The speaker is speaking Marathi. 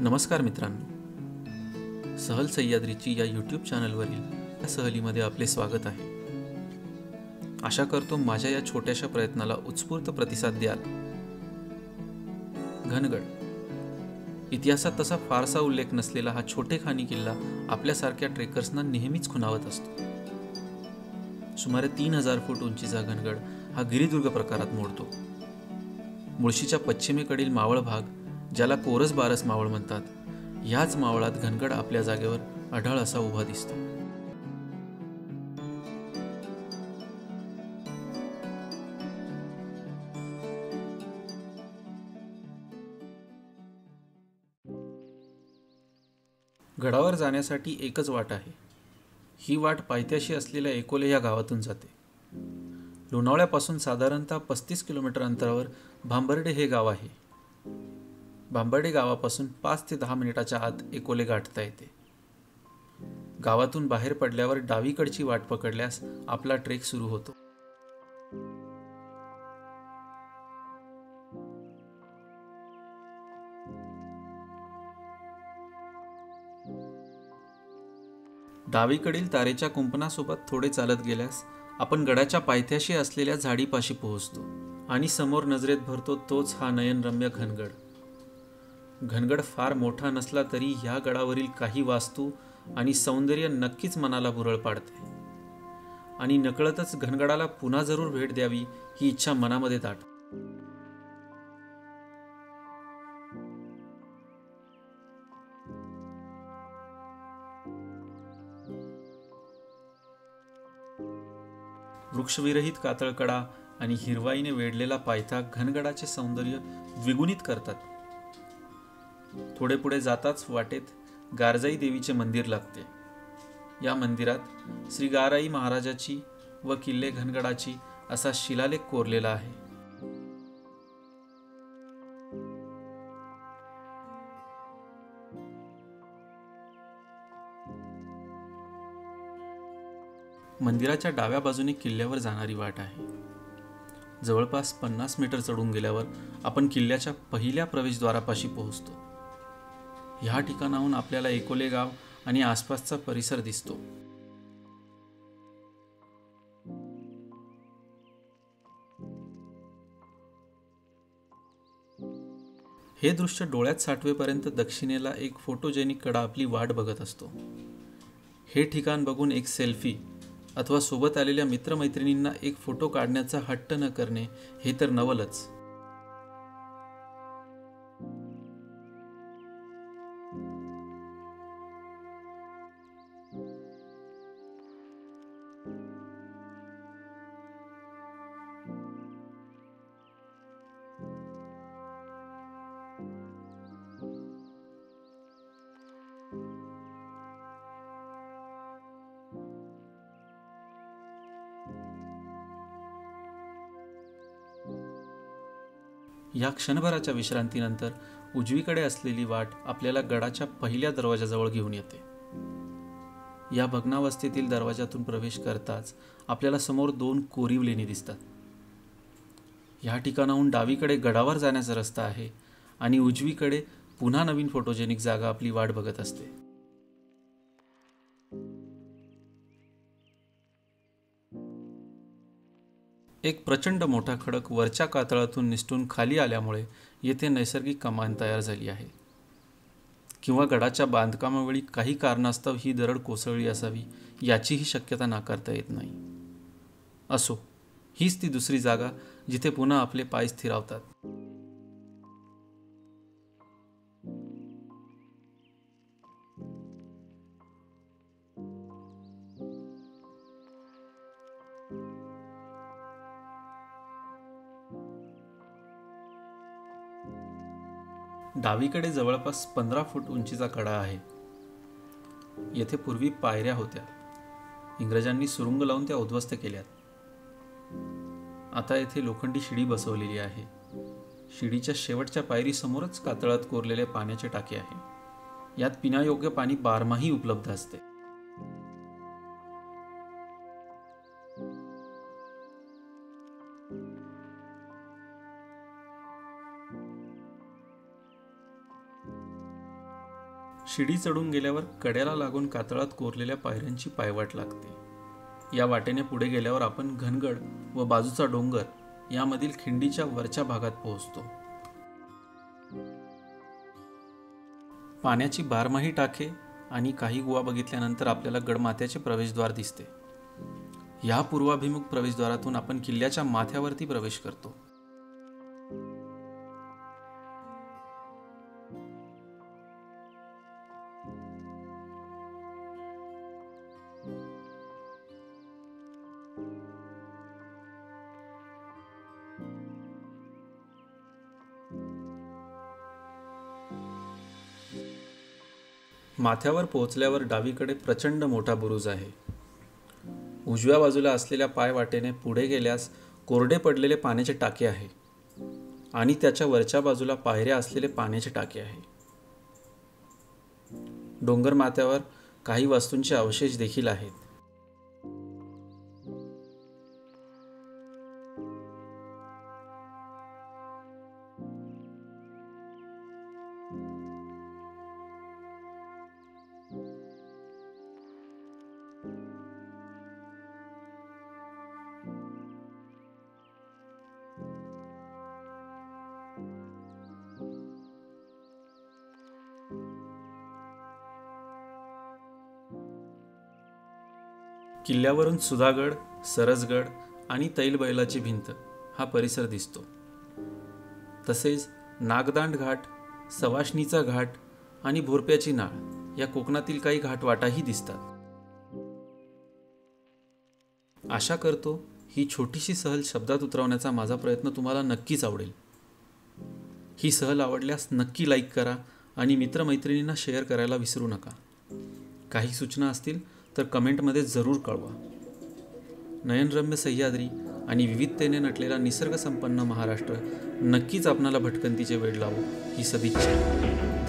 नमस्कार मित्रांनो, सहल सह्याद्रीची या यूट्यूब चॅनलवरील या सहलीमध्ये आपले स्वागत आहे. आशा करतो माझ्या या छोट्याशा प्रयत्नाला उत्स्फूर्त प्रतिसाद द्याल. घनगड इतिहासात तसा फारसा उल्लेख नसलेला हा छोटेखानी किल्ला आपल्यासारख्या ट्रेकर्सना नेहमीच खुणावत असतो. सुमारे 3000 फूट उंचीचा घनगड हा गिरिदुर्ग प्रकारात मोडतो. मुळशीच्या पश्चिमेकडील मावळ भाग, ज्याला कोरस बारस मावळ म्हणतात, ह्याच मावळात घनगड आपल्या जागेवर अढळ असा उभा दिसतो. गडावर जाण्यासाठी एकच वाट आहे. ही वाट पायथ्याशी असलेल्या एकोले या गावातून जाते. लोणावळ्यापासून साधारणतः 35 किलोमीटर अंतरावर भांबर्डे हे गाव आहे. भांबर्डे गावापासून 5 ते 10 मिनिटाच्या आत एकोले गाठता येते. गावातून बाहेर पडल्यावर डावीकडची वाट पकडल्यास आपला ट्रेक सुरू होतो. डावीकडील तारेच्या कुंपणासोबत थोडे चालत गेल्यास आपण गडाच्या पायथ्याशी असलेल्या झाडीपाशी पोहोचतो आणि समोर नजरेत भरतो तोच हा नयनरम्य घनगड. घनगड फार मोठा नसला तरी ह्या गडावरील काही वास्तू आणि सौंदर्य नक्कीच मनाला भुरळ पाडते आणि नकळतच घनगडाला पुन्हा जरूर भेट द्यावी ही इच्छा मनामध्ये दाटते. वृक्षविरहित कातळकडा आणि हिरवाईने वेढलेला पायथा घनगडाचे सौंदर्य द्विगुणित करतात. थोडे पुढे जाताच वाटेत गारजाई देवीचे मंदिर लागते. या मंदिरात श्री गाराई महाराजाची व किल्ले घनगडाची असा शिलालेख कोरलेला आहे. मंदिराच्या डाव्या बाजूने किल्ल्यावर जाणारी वाट आहे. जवळपास 50 मीटर चढून गेल्यावर आपण किल्ल्याच्या पहिल्या प्रवेशद्वारापाशी पोहोचतो. ह्या ठिकाणाहून आपल्याला एकोले गाव आणि आसपासचा परिसर दिसतो. हे दृश्य डोळ्यात साठवेपर्यंत दक्षिणेला एक फोटोजेनिक कडा आपली वाट बघत असतो. हे ठिकाण बघून एक सेल्फी अथवा सोबत आलेल्या मित्रमैत्रिणींना एक फोटो काढण्याचा हट्ट न करणे हे तर नवलच. या क्षणभराच्या विश्रांतीनंतर उजवीकडे असलेली वाट आपल्याला गडाच्या पहिल्या दरवाजाजवळ घेऊन येते. या भग्नावस्थेतील दरवाजातून प्रवेश करताच आपल्याला समोर 2 कोरीव लेणी दिसतात. या ठिकाणाहून डावीकडे गडावर जाण्याचा रस्ता आहे आणि उजवीकडे पुन्हा नवीन फोटोजेनिक जागा आपली वाट बघत असते. एक प्रचंड मोठा खडक वरच्या कातळातून निसटून खाली आल्यामुळे येथे नैसर्गिक कमान तयार झाली आहे. किंवा गडाच्या बांधकामावेळी काही कारणास्तव ही दरड कोसळली असावी याचीही शक्यता नाकारता येत नाही. असो, हीच ती दुसरी जागा जिथे पुन्हा आपले पाय स्थिरावतात. डावीकडे जवळपास 15 फूट उंचीचा कडा आहे. येथे पूर्वी पायऱ्या होत्या. इंग्रजांनी सुरुंग लावून त्या उद्ध्वस्त केल्यात. आता येथे लोखंडी शिडी बसवलेली आहे. शिडीच्या शेवटच्या पायरी समोरच कातळात कोरलेले पाण्याचे टाके आहे. यात पिण्यायोग्य पाणी बारमाही उपलब्ध असते. शिडी चढून गेल्यावर कड्याला लागून कातळात कोरलेल्या पायऱ्यांची पायवाट लागते। या वाटेने पुढे गेल्यावर आपण घनगड व बाजूचा डोंगर यामधील खिंडीच्या वरच्या भागात पोहोचतो। पाण्याची बारमाही टाके आणि काही गुहा बघितल्यानंतर आपल्याला गडमाथ्याचे प्रवेशद्वार दिसते। या पूर्वाभिमुख प्रवेशद्वारातून आपण किल्ल्याच्या माथ्यावरती प्रवेश करतो। माथ्यावर पोहोचल्यावर डावीकडे प्रचंड मोठा बुरुज आहे। उजव्या बाजूला असलेल्या पायवाटेने पुढे गेल्यास कोरडे पडलेले पाण्याचे टाके आहे आणि त्याच्या वरच्या बाजूला पायऱ्या असलेले पाण्याचे टाके आहे। डोंगर माथ्यावर काही वस्तूंचे अवशेष देखील आहेत। किल्ल्यावरून सुधागड, सरसगड आणि तैलबैलाची भिंत हा परिसर दिसतो। तसेच नागदांड घाट, सवाष्णीचा घाट आणि भोरप्याची नाळ या कोकणातील काही घाटवाटाही दिसतात। आशा करतो ही छोटीशी सहल शब्दात उतरवण्याचा माझा प्रयत्न तुम्हाला नक्कीच आवडेल। ही सहल आवडल्यास नक्की लाईक करा आणि मित्रमैत्रिणींना शेअर करायला विसरू नका। काही सूचना असतील तर कमेंटमध्ये जरूर कळवा। नयनरम्य सह्याद्री आणि विविधतेने नटलेला निसर्गसंपन्न महाराष्ट्र नक्कीच आपणाला भटकंतीचे वेड लावो ही सदिच्छा।